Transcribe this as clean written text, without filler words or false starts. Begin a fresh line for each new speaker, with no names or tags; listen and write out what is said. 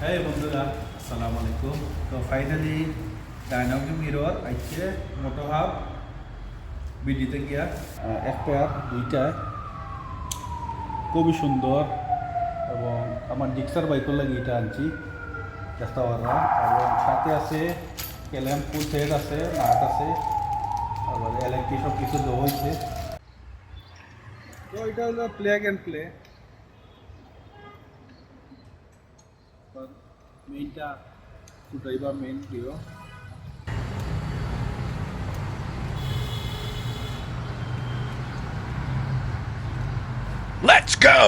হ্যাঁ বন্ধুরা, আসসালামু আলাইকুম। তো ফাইনালি ডায়নামিক মিরর আইছে মোটো হাব বিডিতে গিয়া এক পেয়ার দুইটা খুবই সুন্দর। এবং আমার ডিক্সার বাইকের লাগে এটা আনছি দেখতে পারা। এবং সাথে আছে ক্যালেম ফুল সেট আছে, নাট আছে, আবার ইলেকট্রিক সব কিছু দেওয়া হয়েছে। তো এটা হলো প্লে অ্যান্ড প্লে মেইনটা ফুটাইবা মেইন দিও।
Let's go!